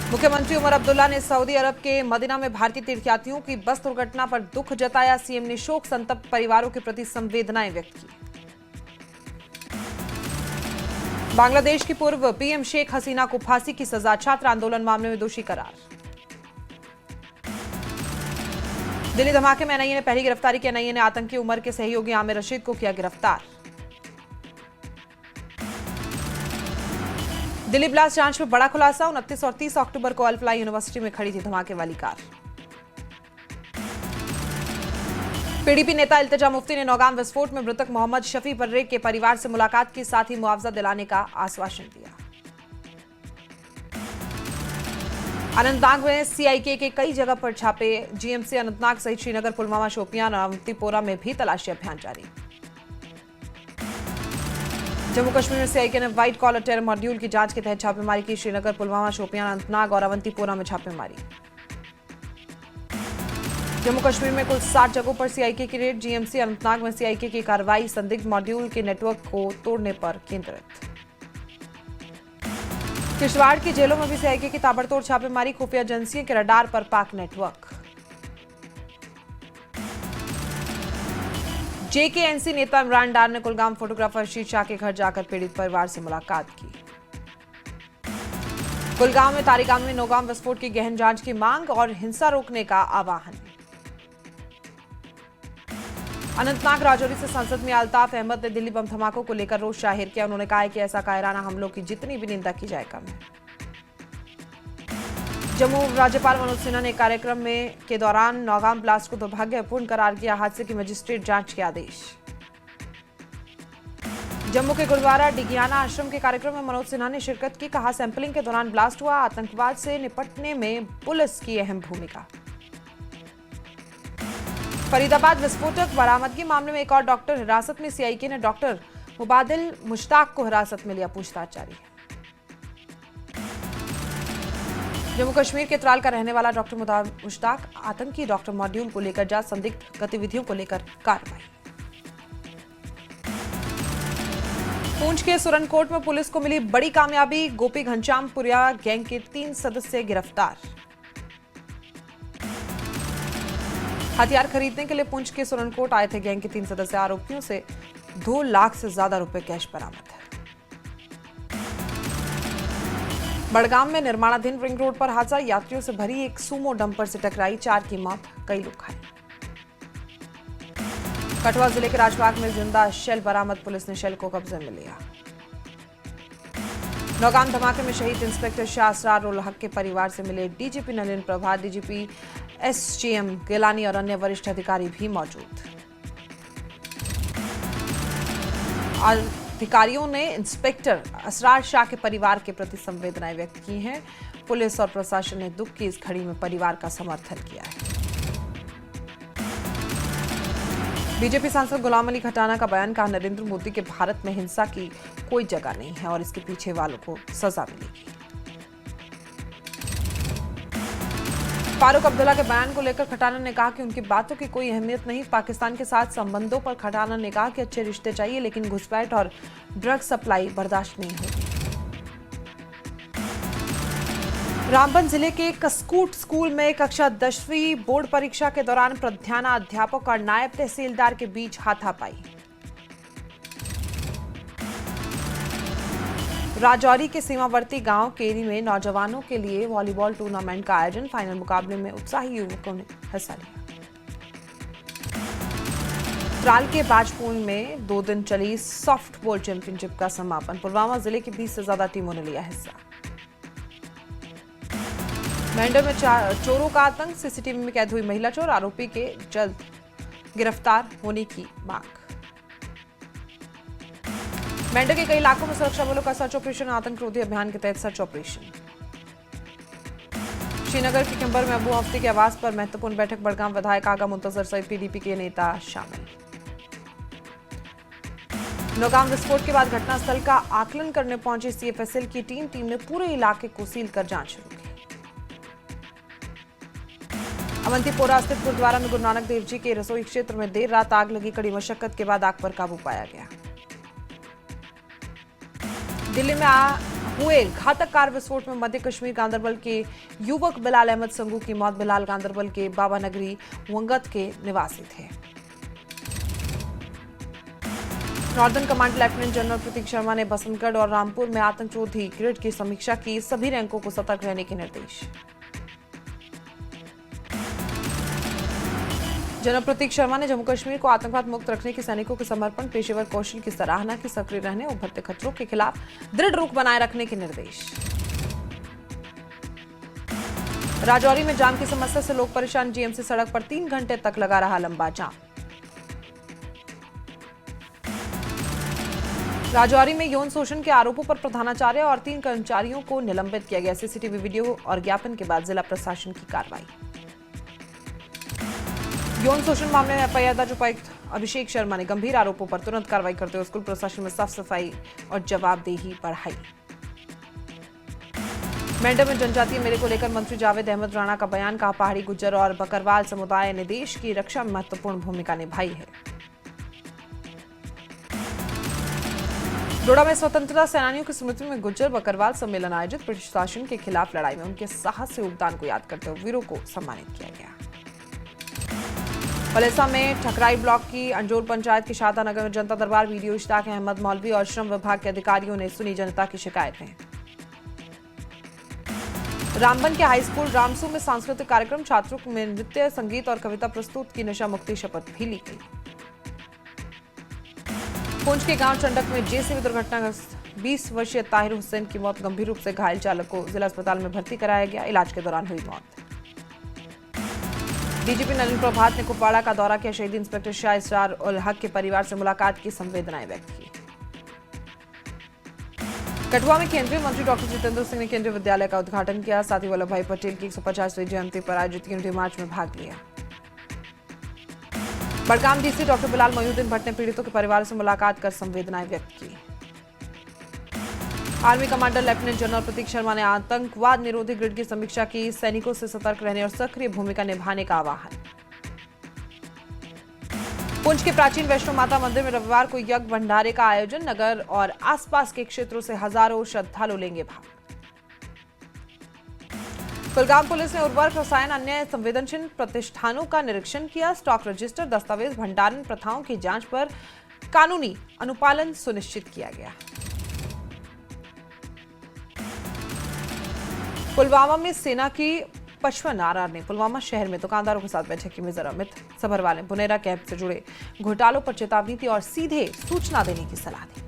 मुख्यमंत्री उमर अब्दुल्ला ने सऊदी अरब के मदीना में भारतीय तीर्थयात्रियों की बस दुर्घटना पर दुख जताया। सीएम ने शोक संतप्त परिवारों के प्रति संवेदनाएं व्यक्त की। बांग्लादेश की पूर्व पीएम शेख हसीना को फांसी की सजा, छात्र आंदोलन मामले में दोषी करार। दिल्ली धमाके में एनआईए ने पहली गिरफ्तारी की। एनआईए ने आतंकी उमर के सहयोगी आमिर रशीद को किया गिरफ्तार। दिल्ली ब्लास्ट जांच में बड़ा खुलासा, 29 और 30 अक्टूबर को अल-फलाह यूनिवर्सिटी में खड़ी थी धमाके वाली कार। पीडीपी नेता इल्तिजा मुफ्ती ने नौगाम विस्फोट में मृतक मोहम्मद शफी पर्रे के परिवार से मुलाकात की, साथ ही मुआवजा दिलाने का आश्वासन दिया। अनंतनाग में सीआईके के कई जगह पर छापे, जीएमसी अनंतनाग सहित श्रीनगर, पुलवामा, शोपियां और अवंतीपोरा में भी तलाशी अभियान जारी। जम्मू कश्मीर में सीआईके ने व्हाइट कॉलर टेरर मॉड्यूल की जांच के तहत छापेमारी की। श्रीनगर, पुलवामा, शोपियां, अनंतनाग और अवंतीपोरा में छापेमारी। जम्मू कश्मीर में कुल 60 जगहों पर सीआईके की रेड। जीएमसी अनंतनाग में सीआईके की कार्रवाई संदिग्ध मॉड्यूल के नेटवर्क को तोड़ने पर केंद्रित। किश्तवाड़ की जेलों में भी सीआईके की ताबड़तोड़ छापेमारी, खुफिया एजेंसियों के रडार पर पाक नेटवर्क। जेकेएनसी नेता इमरान डार ने कुलगाम फोटोग्राफर शीर शाह के घर जाकर पीड़ित परिवार से मुलाकात की। कुलगाम में तारीगाम में नौगाम विस्फोट की गहन जांच की मांग और हिंसा रोकने का आह्वान। अनंतनाग राजौरी से सांसद मियां अल्ताफ अहमद ने दिल्ली बम धमाकों को लेकर रोष जाहिर किया। उन्होंने कहा कि ऐसा कायराना हमलों की जितनी भी निंदा की जाए कम है। जम्मू राज्यपाल मनोज सिन्हा ने कार्यक्रम के दौरान नौगाम ब्लास्ट को दुर्भाग्यपूर्ण करार किया। हादसे की मजिस्ट्रेट जांच के आदेश। जम्मू के गुरुद्वारा डिगियाना आश्रम के कार्यक्रम में मनोज सिन्हा ने शिरकत की। कहा, सैंपलिंग के दौरान ब्लास्ट हुआ, आतंकवाद से निपटने में पुलिस की अहम भूमिका। फरीदाबाद विस्फोटक बरामदगी मामले में एक और डॉक्टर हिरासत में। सीआईके ने डॉक्टर मुबादिल मुश्ताक को हिरासत में लिया, पूछताछ जारी। जम्मू कश्मीर के त्राल का रहने वाला डॉक्टर मुश्ताक आतंकी डॉक्टर मॉड्यूल को लेकर जांच, संदिग्ध गतिविधियों को लेकर कार्रवाई। पूंछ के सुरनकोट में पुलिस को मिली बड़ी कामयाबी, गोपी घनश्यामपुरिया गैंग के 3 सदस्य गिरफ्तार। हथियार खरीदने के लिए पुंछ के सुरनकोट आए थे गैंग के 3 सदस्य। आरोपियों से 2 लाख से ज्यादा रुपए कैश बरामद है। बड़गाम में निर्माणाधीन रिंग रोड पर हादसा, यात्रियों से भरी एक सूमो डंपर से टकराई, 4 की मौत, कई लोग घायल। कठुआ जिले के राजबाग में जिंदा शेल बरामद, पुलिस ने शेल को कब्जे में लिया। नौगाम धमाके में शहीद इंस्पेक्टर शाह असरार उल हक के परिवार से मिले डीजीपी नलिन प्रभात, डीजीपी एसजीएम गिलानी और अन्य वरिष्ठ अधिकारी भी मौजूद। अधिकारियों ने इंस्पेक्टर असरार शाह के परिवार के प्रति संवेदनाएं व्यक्त की हैं। पुलिस और प्रशासन ने दुख की इस घड़ी में परिवार का समर्थन किया है। बीजेपी सांसद गुलाम अली खटाना का बयान, कहा, नरेंद्र मोदी के भारत में हिंसा की कोई जगह नहीं है और इसके पीछे वालों को सजा मिलेगी। फारूक अब्दुल्ला के बयान को लेकर खटाना ने कहा कि उनकी बातों की कोई अहमियत नहीं। पाकिस्तान के साथ संबंधों पर खटाना ने कहा कि अच्छे रिश्ते चाहिए, लेकिन घुसपैठ और ड्रग सप्लाई बर्दाश्त नहीं होगी। रामबन जिले के कस्कूट स्कूल में कक्षा 10वीं बोर्ड परीक्षा के दौरान प्रधानाध्यापक और नायब तहसीलदार के बीच हाथापाई। राजौरी के सीमावर्ती गांव केरी में नौजवानों के लिए वॉलीबॉल टूर्नामेंट का आयोजन, फाइनल मुकाबले में उत्साही युवकों ने हिस्सा लिया। त्राल के बाजपुर में 2 दिन चली सॉफ्टबॉल चैंपियनशिप का समापन, पुलवामा जिले की 20 से ज्यादा टीमों ने लिया हिस्सा। मेंढर में चोरों का आतंक, सीसीटीवी में कैद हुई महिला चोर, आरोपी के जल्द गिरफ्तार होने की मांग। मेंढर के कई इलाकों में सुरक्षा बलों का सर्च ऑपरेशन, आतंकरोधी अभियान के तहत सर्च ऑपरेशन। श्रीनगर के किंबर में अबू हफ्ती के आवास पर महत्वपूर्ण बैठक, बड़गाम विधायक आगा मुंतजर सहित पीडीपी के नेता शामिल। नौगाम विस्फोट के बाद घटनास्थल का आकलन करने पहुंची सीएफएसएल की टीम ने पूरे इलाके को सील कर जांच शुरू की। अवंतीपोरा स्थित गुरुद्वारा में गुरु नानक देव जी के रसोई क्षेत्र में देर रात आग लगी, कड़ी मशक्कत के बाद आग पर काबू पाया गया। दिल्ली में हुए घातक कार विस्फोट में मध्य कश्मीर गांदरबल के युवक बिलाल अहमद संगू की मौत। बिलाल गांदरबल के बाबा नगरी वंगत के निवासी थे। नॉर्दर्न कमांड लेफ्टिनेंट जनरल प्रतीक शर्मा ने बसंतगढ़ और रामपुर में आतंकरोधी ग्रिड की समीक्षा की। सभी रैंकों को सतर्क रहने के निर्देश। जनरल प्रतीक शर्मा ने जम्मू कश्मीर को आतंकवाद मुक्त रखने के सैनिकों के समर्पण, पेशेवर कौशल की सराहना की। सक्रिय रहने, उभरते खतरों के खिलाफ दृढ़ रुख बनाए रखने के निर्देश। राजौरी में जाम की समस्या से लोग परेशान। जीएमसी सड़क पर 3 घंटे तक लगा रहा लंबा जाम। राजौरी में यौन शोषण के आरोपों पर प्रधानाचार्य और 3 कर्मचारियों को निलंबित किया गया। सीसीटीवी वीडियो और ज्ञापन के बाद जिला प्रशासन की कार्रवाई। यौन शोषण मामले में एफआईआर दर्ज। उपायुक्त अभिषेक शर्मा ने गंभीर आरोपों पर तुरंत कार्रवाई करते हुए स्कूल प्रशासन में साफ सफाई और जवाबदेही बढ़ाई। मेंढर में जनजातीय मेले को लेकर मंत्री जावेद अहमद राणा का बयान। कहा, पहाड़ी गुज्जर और बकरवाल समुदाय ने देश की रक्षा में महत्वपूर्ण भूमिका निभाई है। डोडा में स्वतंत्रता सेनानियों की स्मृति में गुज्जर बकरवाल सम्मेलन आयोजित। ब्रिटिश शासन के खिलाफ लड़ाई में उनके साहस से योगदान को याद करते हुए वीरों को सम्मानित किया गया। पलेसा में ठकराई ब्लॉक की अंजोर पंचायत के शादा नगर में जनता दरबार। वीडियो इश्ताक अहमद मौलवी और श्रम विभाग के अधिकारियों ने सुनी जनता की शिकायतें। रामबन के हाई स्कूल रामसू में सांस्कृतिक कार्यक्रम। छात्रों में नृत्य, संगीत और कविता प्रस्तुत की। नशा मुक्ति शपथ भी ली गई। पुंछ के गांव चंडक में जेसीबी दुर्घटनाग्रस्त 20 वर्षीय ताहिर हुसैन की मौत। गंभीर रूप से घायल चालक को जिला अस्पताल में भर्ती कराया गया। इलाज के दौरान हुई मौत। डीजीपी नलिन प्रभात ने कुपवाड़ा का दौरा किया। शहीद इंस्पेक्टर शाह इसरार उल हक के परिवार से मुलाकात की, संवेदनाएं व्यक्त की। कठुआ में केंद्रीय मंत्री डॉक्टर जितेंद्र सिंह ने केंद्रीय विद्यालय का उद्घाटन किया। साथ ही वल्लभ भाई पटेल की 150वीं जयंती पर आयोजित यूनिटी मार्च में भाग लिया। बड़गाम डीसी डॉक्टर बिलाल मोइनुद्दीन भट्ट ने पीड़ितों के परिवार से मुलाकात कर संवेदनाएं व्यक्त की। आर्मी कमांडर लेफ्टिनेंट जनरल प्रतीक शर्मा ने आतंकवाद निरोधी ग्रिड की समीक्षा की। सैनिकों से सतर्क रहने और सक्रिय भूमिका निभाने का आह्वान। पुंछ के प्राचीन वैष्णो माता मंदिर में रविवार को यज्ञ भंडारे का आयोजन। नगर और आसपास के क्षेत्रों से हजारों श्रद्धालु लेंगे भाग। कुलगाम पुलिस ने उर्वरक, रसायन, अन्य संवेदनशील प्रतिष्ठानों का निरीक्षण किया। स्टॉक रजिस्टर, दस्तावेज, भंडारण प्रथाओं की जांच पर कानूनी अनुपालन सुनिश्चित किया गया। पुलवामा में सेना की 55 आरआर ने पुलवामा शहर में दुकानदारों के साथ बैठक की। मेजर अमित सभरवाल ने पुनेरा कैंप से जुड़े घोटालों पर चेतावनी दी और सीधे सूचना देने की सलाह दी।